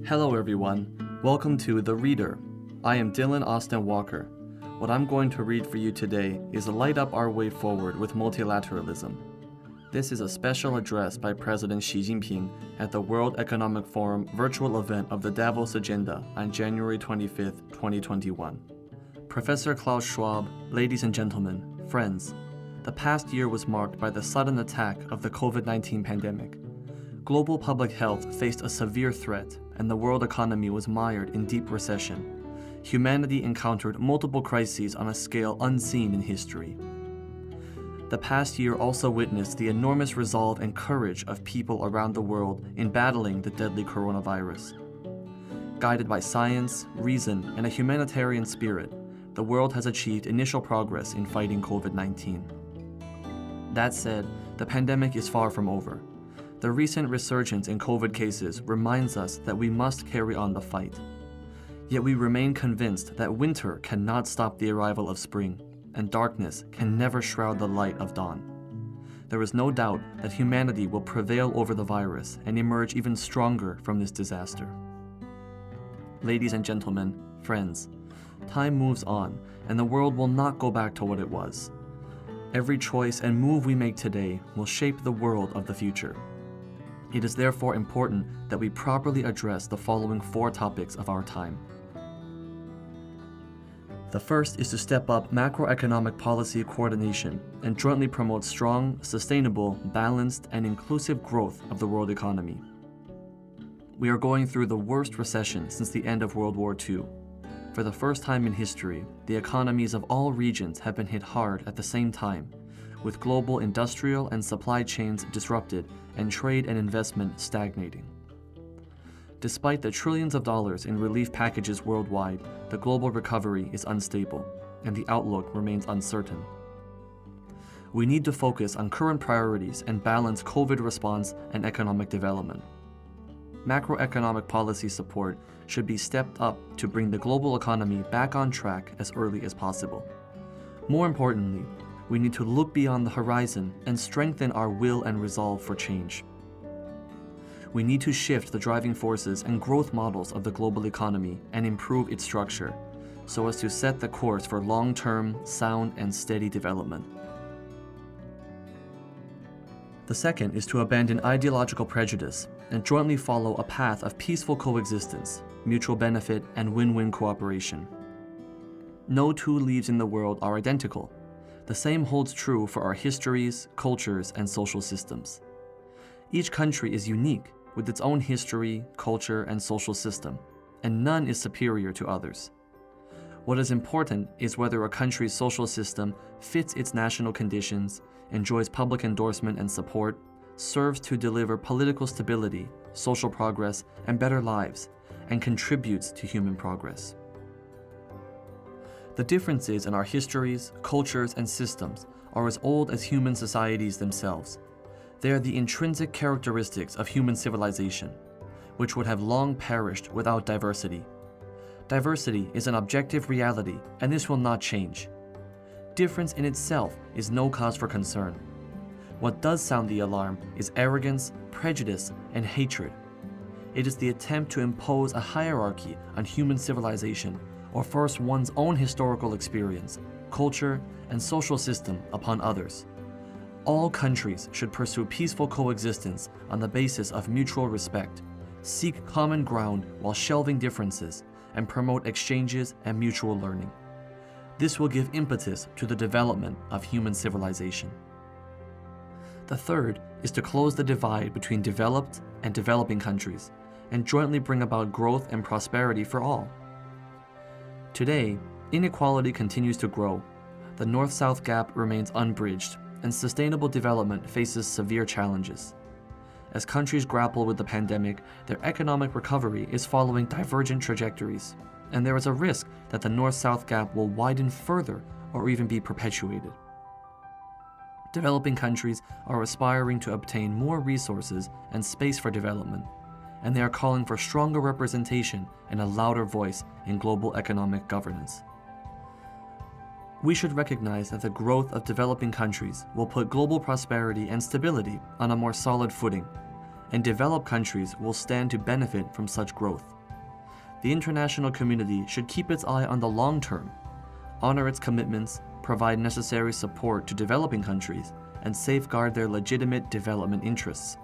Hello everyone, welcome to The Reader. I am Dylan Austin Walker. What I'm going to read for you today is Light Up Our Way Forward with Multilateralism. This is a special address by President Xi Jinping at the World Economic Forum virtual event of the Davos Agenda on January 25, 2021. Professor Klaus Schwab, ladies and gentlemen, friends, the past year was marked by the sudden attack of the COVID-19 pandemic. Global public health faced a severe threat, and the world economy was mired in deep recession. Humanity encountered multiple crises on a scale unseen in history. The past year also witnessed the enormous resolve and courage of people around the world in battling the deadly coronavirus. Guided by science, reason, and a humanitarian spirit, the world has achieved initial progress in fighting COVID-19. That said, the pandemic is far from over. The recent resurgence in COVID cases reminds us that we must carry on the fight. Yet we remain convinced that winter cannot stop the arrival of spring, and darkness can never shroud the light of dawn. There is no doubt that humanity will prevail over the virus and emerge even stronger from this disaster. Ladies and gentlemen, friends, time moves on, and the world will not go back to what it was. Every choice and move we make today will shape the world of the future. It is therefore important that we properly address the following 4 topics of our time. The first is to step up macroeconomic policy coordination and jointly promote strong, sustainable, balanced, and inclusive growth of the world economy. We are going through the worst recession since the end of World War II. For the first time in history, the economies of all regions have been hit hard at the same time, with global industrial and supply chains disrupted and trade and investment stagnating. Despite the trillions of dollars in relief packages worldwide, the global recovery is unstable, and the outlook remains uncertain. We need to focus on current priorities and balance COVID response and economic development. Macroeconomic policy support should be stepped up to bring the global economy back on track as early as possible. More importantly, we need to look beyond the horizon and strengthen our will and resolve for change. We need to shift the driving forces and growth models of the global economy and improve its structure, so as to set the course for long-term, sound, and steady development. The second is to abandon ideological prejudice and jointly follow a path of peaceful coexistence, mutual benefit, and win-win cooperation. No 2 leaves in the world are identical. The same holds true for our histories, cultures, and social systems. Each country is unique with its own history, culture, and social system, and none is superior to others. What is important is whether a country's social system fits its national conditions, enjoys public endorsement and support, serves to deliver political stability, social progress, and better lives, and contributes to human progress. The differences in our histories, cultures, and systems are as old as human societies themselves. They are the intrinsic characteristics of human civilization, which would have long perished without diversity. Diversity is an objective reality, and this will not change. Difference in itself is no cause for concern. What does sound the alarm is arrogance, prejudice, and hatred. It is the attempt to impose a hierarchy on human civilization or force one's own historical experience, culture, and social system upon others. All countries should pursue peaceful coexistence on the basis of mutual respect, seek common ground while shelving differences, and promote exchanges and mutual learning. This will give impetus to the development of human civilization. The third is to close the divide between developed and developing countries, and jointly bring about growth and prosperity for all. Today, inequality continues to grow. The North-South gap remains unbridged, and sustainable development faces severe challenges. As countries grapple with the pandemic, their economic recovery is following divergent trajectories, and there is a risk that the North-South gap will widen further or even be perpetuated. Developing countries are aspiring to obtain more resources and space for development, and they are calling for stronger representation and a louder voice in global economic governance. We should recognize that the growth of developing countries will put global prosperity and stability on a more solid footing, and developed countries will stand to benefit from such growth. the international community should keep its eye on the long term, honor its commitments, provide necessary support to developing countries, and safeguard their legitimate development interests.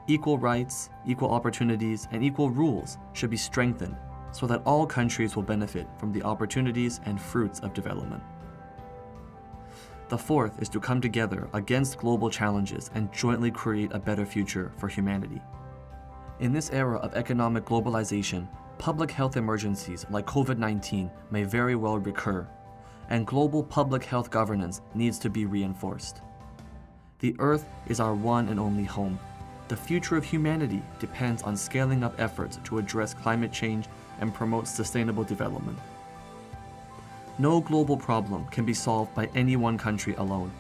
Equal rights, equal opportunities, and equal rules should be strengthened so that all countries will benefit from the opportunities and fruits of development. The fourth is to come together against global challenges and jointly create a better future for humanity. In this era of economic globalization, public health emergencies like COVID-19 may very well recur, and global public health governance needs to be reinforced. The Earth is our one and only home. The future of humanity depends on scaling up efforts to address climate change and promote sustainable development. No global problem can be solved by any one country alone.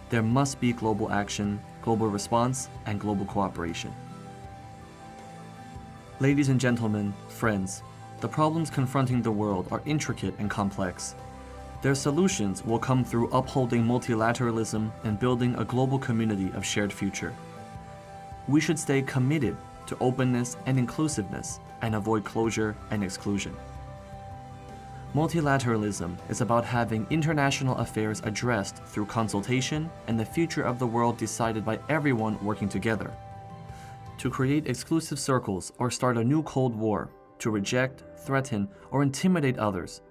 There must be global action, global response, and global cooperation. Ladies and gentlemen, friends, the problems confronting the world are intricate and complex. Their solutions will come through upholding multilateralism and building a global community of shared future. We should stay committed to openness and inclusiveness and avoid closure and exclusion. Multilateralism is about having international affairs addressed through consultation and the future of the world decided by everyone working together. To create exclusive circles or start a new Cold War, to reject, threaten, or intimidate others,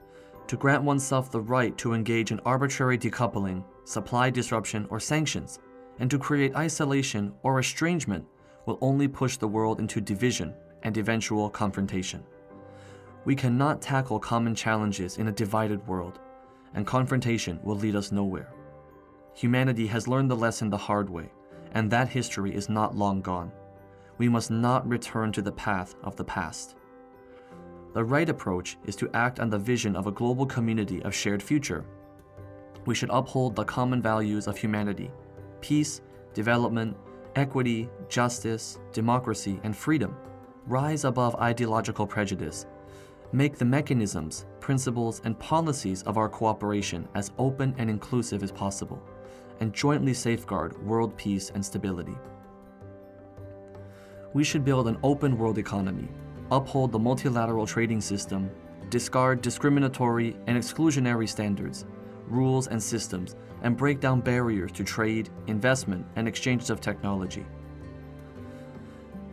to grant oneself the right to engage in arbitrary decoupling, supply disruption, or sanctions, and to create isolation or estrangement will only push the world into division and eventual confrontation. We cannot tackle common challenges in a divided world, and confrontation will lead us nowhere. Humanity has learned the lesson the hard way, and that history is not long gone. We must not return to the path of the past. The right approach is to act on the vision of a global community of shared future. We should uphold the common values of humanity: peace, development, equity, justice, democracy, and freedom. Rise above ideological prejudice. Make the mechanisms, principles, and policies of our cooperation as open and inclusive as possible, and jointly safeguard world peace and stability. We should build an open world economy, uphold the multilateral trading system, discard discriminatory and exclusionary standards, rules, and systems, and break down barriers to trade, investment, and exchanges of technology.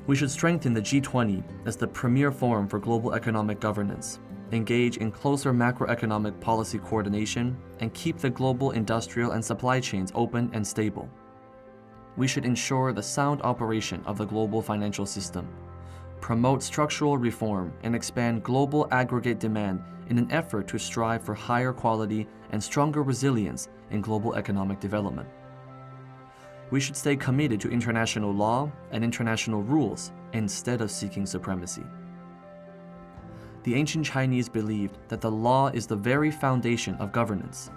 We should strengthen the G20 as the premier forum for global economic governance, engage in closer macroeconomic policy coordination, and keep the global industrial and supply chains open and stable. We should ensure the sound operation of the global financial system, promote structural reform, and expand global aggregate demand in an effort to strive for higher quality and stronger resilience in global economic development. We should stay committed to international law and international rules instead of seeking supremacy. The ancient Chinese believed that the law is the very foundation of governance.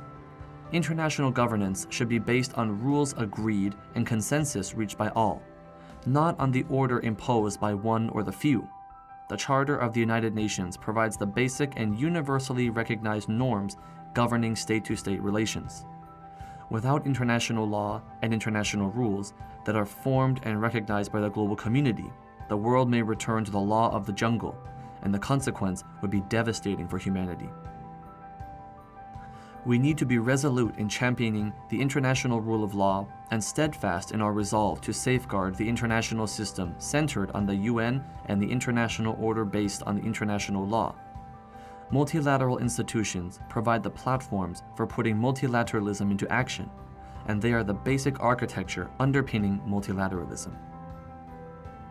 International governance should be based on rules agreed and consensus reached by all, not on the order imposed by one or the few. The Charter of the United Nations provides the basic and universally recognized norms governing state-to-state relations. Without international law and international rules that are formed and recognized by the global community, the world may return to the law of the jungle, and the consequence would be devastating for humanity. We need to be resolute in championing the international rule of law and steadfast in our resolve to safeguard the international system centered on the UN and the international order based on the international law. Multilateral institutions provide the platforms for putting multilateralism into action, and they are the basic architecture underpinning multilateralism.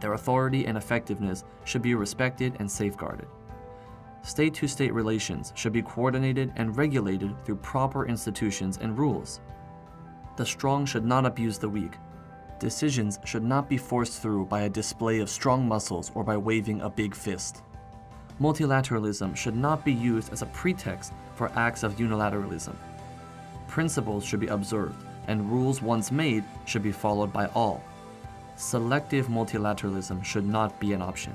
Their authority and effectiveness should be respected and safeguarded. State-to-state relations should be coordinated and regulated through proper institutions and rules. The strong should not abuse the weak. Decisions should not be forced through by a display of strong muscles or by waving a big fist. Multilateralism should not be used as a pretext for acts of unilateralism. Principles should be observed, and rules once made should be followed by all. Selective multilateralism should not be an option.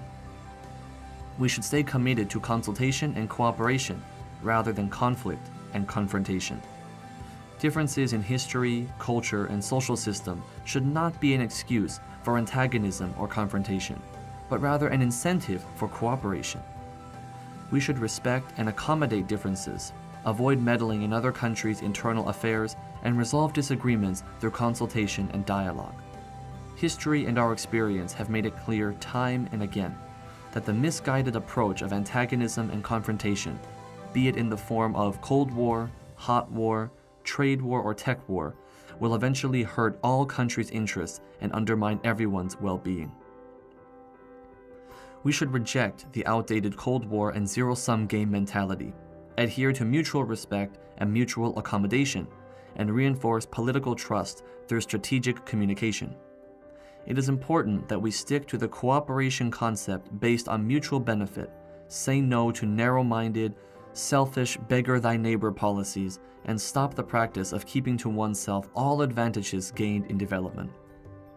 We should stay committed to consultation and cooperation rather than conflict and confrontation. Differences in history, culture, and social system should not be an excuse for antagonism or confrontation, but rather an incentive for cooperation. We should respect and accommodate differences, avoid meddling in other countries' internal affairs, and resolve disagreements through consultation and dialogue. History and our experience have made it clear time and again that the misguided approach of antagonism and confrontation, be it in the form of Cold War, hot war, trade war, or tech war, will eventually hurt all countries' interests and undermine everyone's well-being. We should reject the outdated Cold War and zero-sum game mentality, adhere to mutual respect and mutual accommodation, and reinforce political trust through strategic communication. It is important that we stick to the cooperation concept based on mutual benefit, say no to narrow-minded, selfish beggar-thy-neighbor policies, and stop the practice of keeping to oneself all advantages gained in development.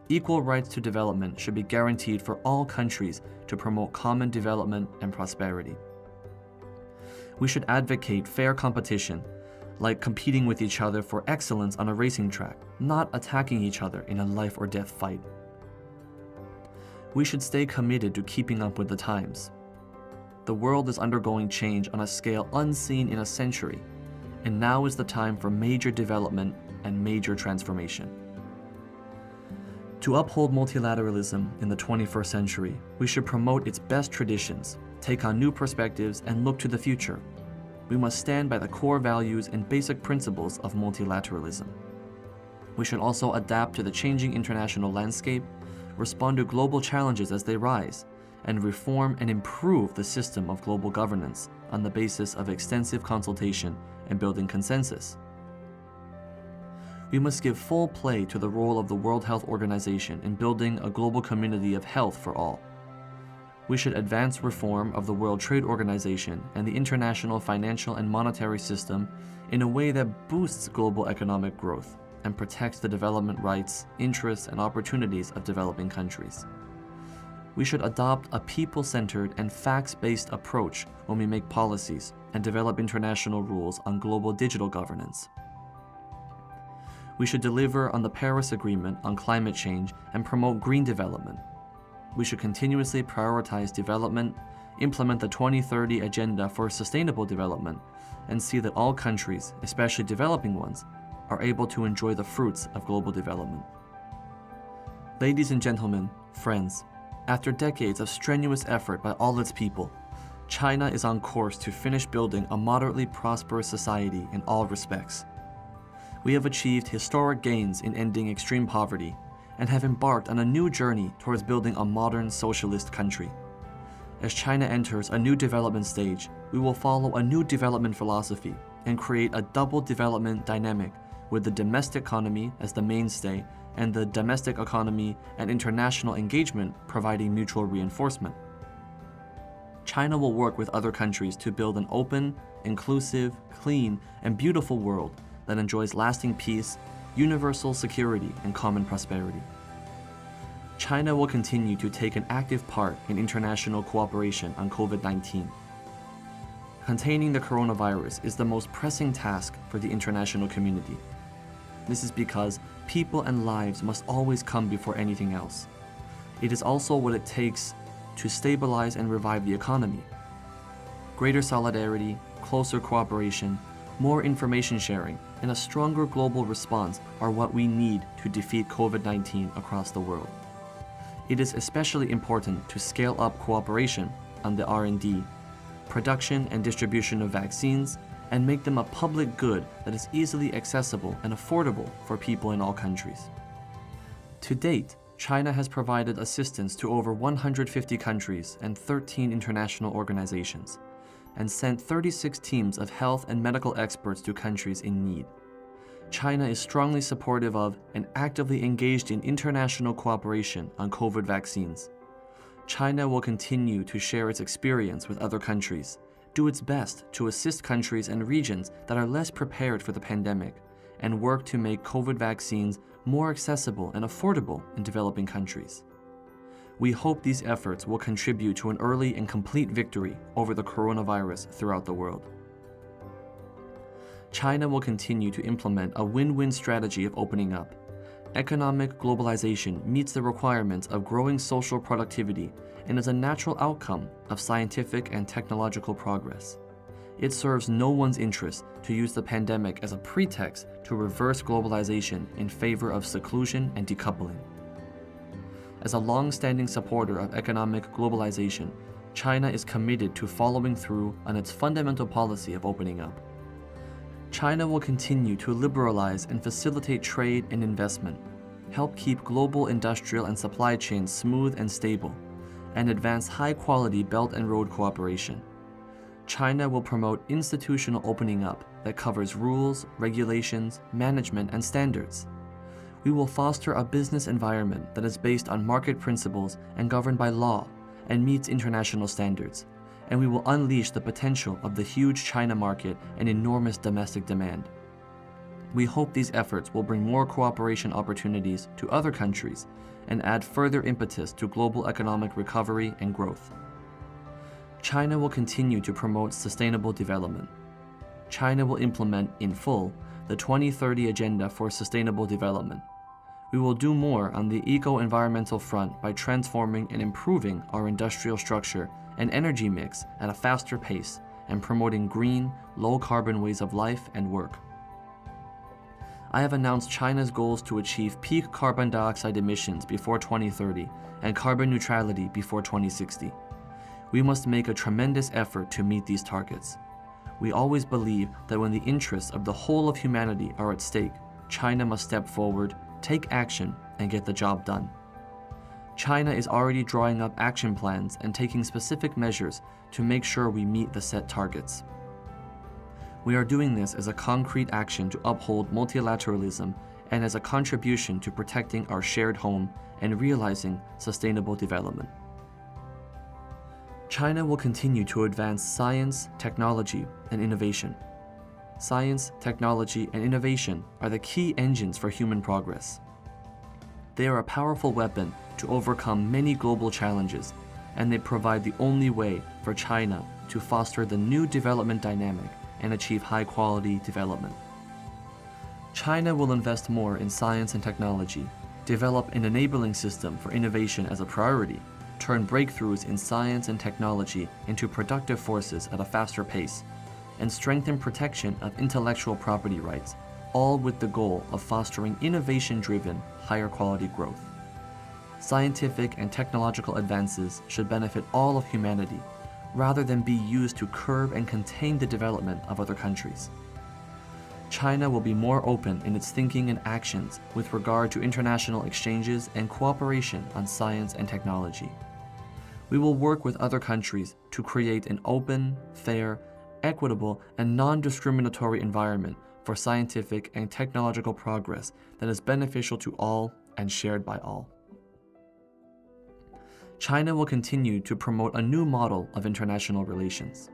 Equal rights to development should be guaranteed for all countries to promote common development and prosperity. We should advocate fair competition, like competing with each other for excellence on a racing track, not attacking each other in a life-or-death fight. We should stay committed to keeping up with the times. The world is undergoing change on a scale unseen in a century, and now is the time for major development and major transformation. To uphold multilateralism in the 21st century, we should promote its best traditions, take on new perspectives, and look to the future. We must stand by the core values and basic principles of multilateralism. We should also adapt to the changing international landscape, respond to global challenges as they rise, and reform and improve the system of global governance on the basis of extensive consultation and building consensus. We must give full play to the role of the World Health Organization in building a global community of health for all. We should advance reform of the World Trade Organization and the international financial and monetary system in a way that boosts global economic growth and protects the development rights, interests, and opportunities of developing countries. We should adopt a people-centered and facts-based approach when we make policies and develop international rules on global digital governance. We should deliver on the Paris Agreement on climate change and promote green development. We should continuously prioritize development, implement the 2030 Agenda for Sustainable Development, and see that all countries, especially developing ones, are able to enjoy the fruits of global development. Ladies and gentlemen, friends, after decades of strenuous effort by all its people, China is on course to finish building a moderately prosperous society in all respects. We have achieved historic gains in ending extreme poverty and have embarked on a new journey towards building a modern socialist country. As China enters a new development stage, we will follow a new development philosophy and create a double development dynamic with the domestic economy as the mainstay and the domestic economy and international engagement providing mutual reinforcement. China will work with other countries to build an open, inclusive, clean, and beautiful world that enjoys lasting peace, universal security, and common prosperity. China will continue to take an active part in international cooperation on COVID-19. Containing the coronavirus is the most pressing task for the international community. This is because people and lives must always come before anything else. It is also what it takes to stabilize and revive the economy. Greater solidarity, closer cooperation, more information sharing, and a stronger global response are what we need to defeat COVID-19 across the world. It is especially important to scale up cooperation on the R&D, production and distribution of vaccines, and make them a public good that is easily accessible and affordable for people in all countries. To date, China has provided assistance to over 150 countries and 13 international organizations, and sent 36 teams of health and medical experts to countries in need. China is strongly supportive of and actively engaged in international cooperation on COVID vaccines. China will continue to share its experience with other countries, do its best to assist countries and regions that are less prepared for the pandemic, and work to make COVID vaccines more accessible and affordable in developing countries. We hope these efforts will contribute to an early and complete victory over the coronavirus throughout the world. China will continue to implement a win-win strategy of opening up. Economic globalization meets the requirements of growing social productivity and is a natural outcome of scientific and technological progress. It serves no one's interest to use the pandemic as a pretext to reverse globalization in favor of seclusion and decoupling. As a long-standing supporter of economic globalization, China is committed to following through on its fundamental policy of opening up. China will continue to liberalize and facilitate trade and investment, help keep global industrial and supply chains smooth and stable, and advance high-quality Belt and Road cooperation. China will promote institutional opening up that covers rules, regulations, management, and standards. We will foster a business environment that is based on market principles and governed by law and meets international standards, and we will unleash the potential of the huge China market and enormous domestic demand. We hope these efforts will bring more cooperation opportunities to other countries and add further impetus to global economic recovery and growth. China will continue to promote sustainable development. China will implement in full the 2030 Agenda for Sustainable Development. We will do more on the eco-environmental front by transforming and improving our industrial structure and energy mix at a faster pace and promoting green, low-carbon ways of life and work. I have announced China's goals to achieve peak carbon dioxide emissions before 2030 and carbon neutrality before 2060. We must make a tremendous effort to meet these targets. We always believe that when the interests of the whole of humanity are at stake, China must step forward, take action, and get the job done. China is already drawing up action plans and taking specific measures to make sure we meet the set targets. We are doing this as a concrete action to uphold multilateralism and as a contribution to protecting our shared home and realizing sustainable development. China will continue to advance science, technology, and innovation. Science, technology, and innovation are the key engines for human progress. They are a powerful weapon to overcome many global challenges, and they provide the only way for China to foster the new development dynamic and achieve high-quality development. China will invest more in science and technology, develop an enabling system for innovation as a priority, turn breakthroughs in science and technology into productive forces at a faster pace, and strengthen protection of intellectual property rights, all with the goal of fostering innovation-driven, higher quality growth. Scientific and technological advances should benefit all of humanity, rather than be used to curb and contain the development of other countries. China will be more open in its thinking and actions with regard to international exchanges and cooperation on science and technology. We will work with other countries to create an open, fair, equitable, and non-discriminatory environment for scientific and technological progress that is beneficial to all and shared by all. China will continue to promote a new model of international relations.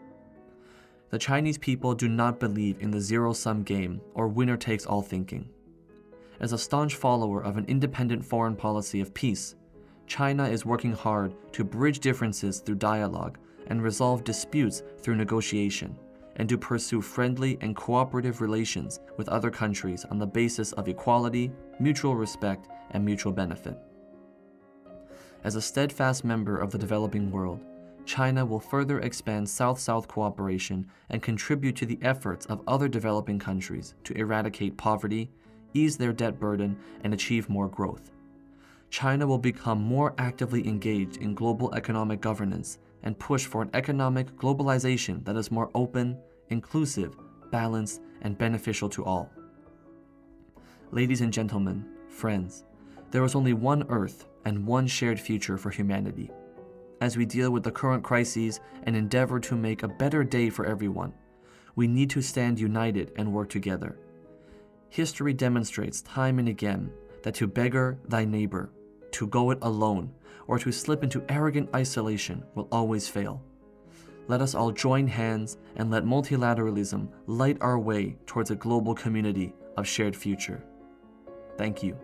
The Chinese people do not believe in the zero-sum game or winner-takes-all thinking. As a staunch follower of an independent foreign policy of peace, China is working hard to bridge differences through dialogue and resolve disputes through negotiation, and to pursue friendly and cooperative relations with other countries on the basis of equality, mutual respect, and mutual benefit. As a steadfast member of the developing world, China will further expand South-South cooperation and contribute to the efforts of other developing countries to eradicate poverty, ease their debt burden, and achieve more growth. China will become more actively engaged in global economic governance and push for an economic globalization that is more open, inclusive, balanced, and beneficial to all. Ladies and gentlemen, friends, there is only one Earth and one shared future for humanity. As we deal with the current crises and endeavor to make a better day for everyone, we need to stand united and work together. History demonstrates time and again that to beggar thy neighbor, to go it alone, or to slip into arrogant isolation will always fail. Let us all join hands and let multilateralism light our way towards a global community of shared future. Thank you.